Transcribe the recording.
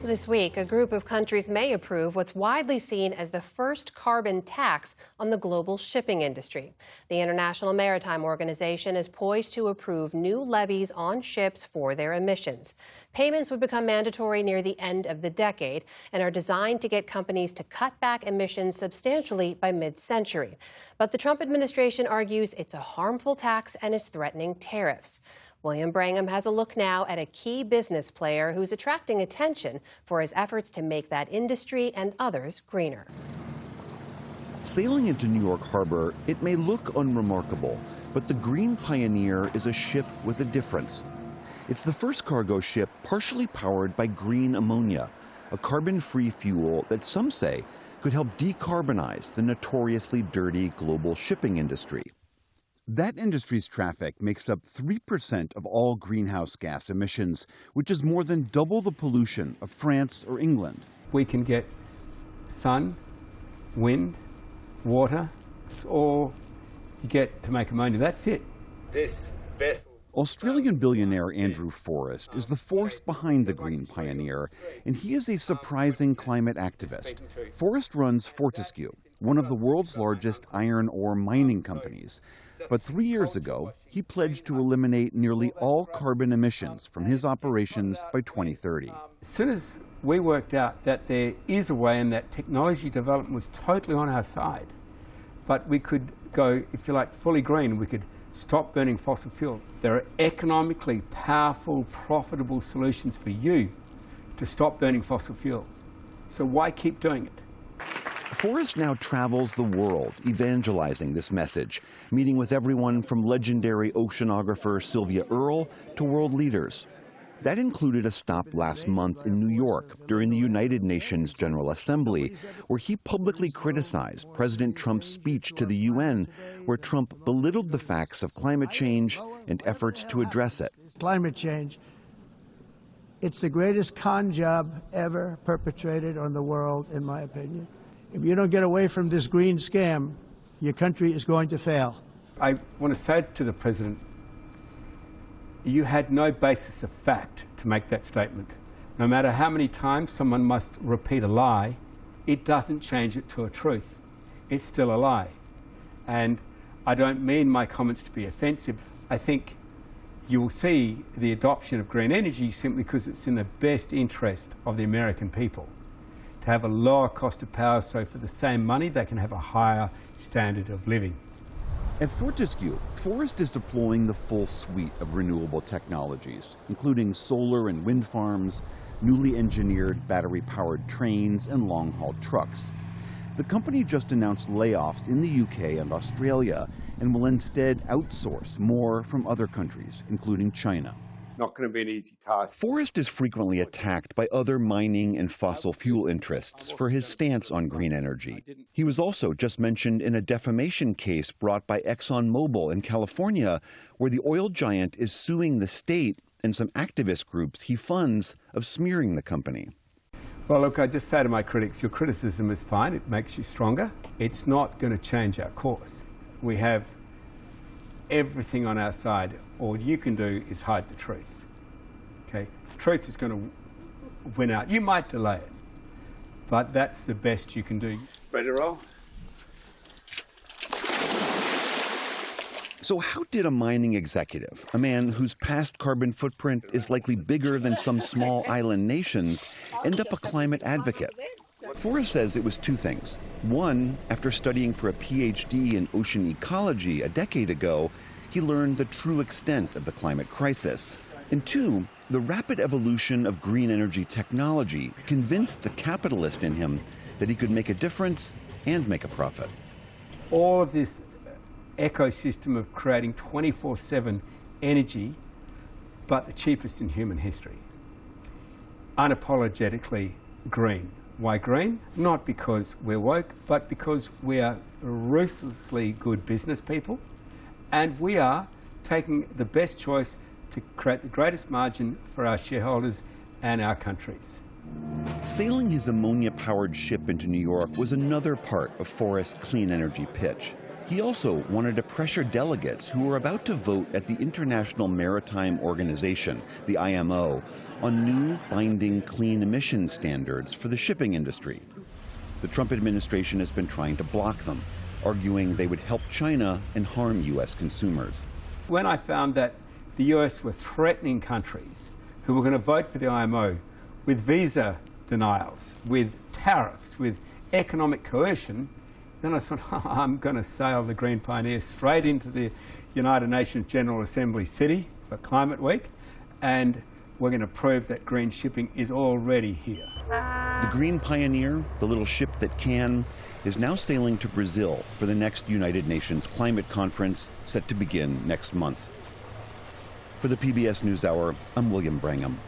This week, a group of countries may approve what's widely seen as the first carbon tax on the global shipping industry. The International Maritime Organization is poised to approve new levies on ships for their emissions. Payments would become mandatory near the end of the decade and are designed to get companies to cut back emissions substantially by mid-century. But the Trump administration argues it's a harmful tax and is threatening tariffs. William Brangham has a look now at a key business player who's attracting attention for his efforts to make that industry and others greener. Sailing into New York Harbor, it may look unremarkable, but the Green Pioneer is a ship with a difference. It's the first cargo ship partially powered by green ammonia, a carbon-free fuel that some say could help decarbonize the notoriously dirty global shipping industry. That industry's traffic makes up 3% of all greenhouse gas emissions, which is more than double the pollution of France or England. We can get sun, wind, water. It's all you get to make ammonia. That's it. This vessel. Australian billionaire Andrew Forrest is the force behind the Green Pioneer, and he is a surprising climate activist. Forrest runs Fortescue, one of the world's largest iron ore mining companies. But 3 years ago, he pledged to eliminate nearly all carbon emissions from his operations by 2030. As soon as we worked out that there is a way and that technology development was totally on our side, but we could go, if you like, fully green, we could stop burning fossil fuel. There are economically powerful, profitable solutions for you to stop burning fossil fuel. So why keep doing it? Forrest now travels the world evangelizing this message, meeting with everyone from legendary oceanographer Sylvia Earle to world leaders. That included a stop last month in New York during the United Nations General Assembly, where he publicly criticized President Trump's speech to the UN, where Trump belittled the facts of climate change and efforts to address it. Climate change, it's the greatest con job ever perpetrated on the world, in my opinion. If you don't get away from this green scam, your country is going to fail. I want to say to the President, you had no basis of fact to make that statement. No matter how many times someone must repeat a lie, it doesn't change it to a truth. It's still a lie. And I don't mean my comments to be offensive. I think you will see the adoption of green energy simply because it's in the best interest of the American people to have a lower cost of power, so for the same money they can have a higher standard of living. At Fortescue, Forrest is deploying the full suite of renewable technologies, including solar and wind farms, newly engineered battery-powered trains, and long-haul trucks. The company just announced layoffs in the UK and Australia and will instead outsource more from other countries, including China. Not going to be an easy task. Forrest is frequently attacked by other mining and fossil fuel interests for his stance on green energy. He was also just mentioned in a defamation case brought by ExxonMobil in California, where the oil giant is suing the state and some activist groups he funds of smearing the company. Well, look, I just say to my critics, your criticism is fine. It makes you stronger. It's not going to change our course. We have everything on our side. All you can do is hide the truth. Okay? The truth is going to win out. You might delay it, but that's the best you can do. Ready to roll? So how did a mining executive, a man whose past carbon footprint is likely bigger than some small island nations, end up a climate advocate? Forrest says it was two things. One, after studying for a PhD in ocean ecology a decade ago, he learned the true extent of the climate crisis. And two, the rapid evolution of green energy technology convinced the capitalist in him that he could make a difference and make a profit. All of this ecosystem of creating 24/7 energy, but the cheapest in human history. Unapologetically green. Why green? Not because we're woke, but because we are ruthlessly good business people, and we are taking the best choice to create the greatest margin for our shareholders and our countries. Sailing his ammonia-powered ship into New York was another part of Forrest's clean energy pitch. He also wanted to pressure delegates who were about to vote at the International Maritime Organization, the IMO, on new binding clean emission standards for the shipping industry. The Trump administration has been trying to block them, arguing they would help China and harm U.S. consumers. When I found that the US were threatening countries who were going to vote for the IMO with visa denials, with tariffs, with economic coercion, then I thought, oh, I'm going to sail the Green Pioneer straight into the United Nations General Assembly City for Climate Week, and we're going to prove that green shipping is already here. The Green Pioneer, the little ship that can, is now sailing to Brazil for the next United Nations Climate Conference set to begin next month. For the PBS NewsHour, I'm William Brangham.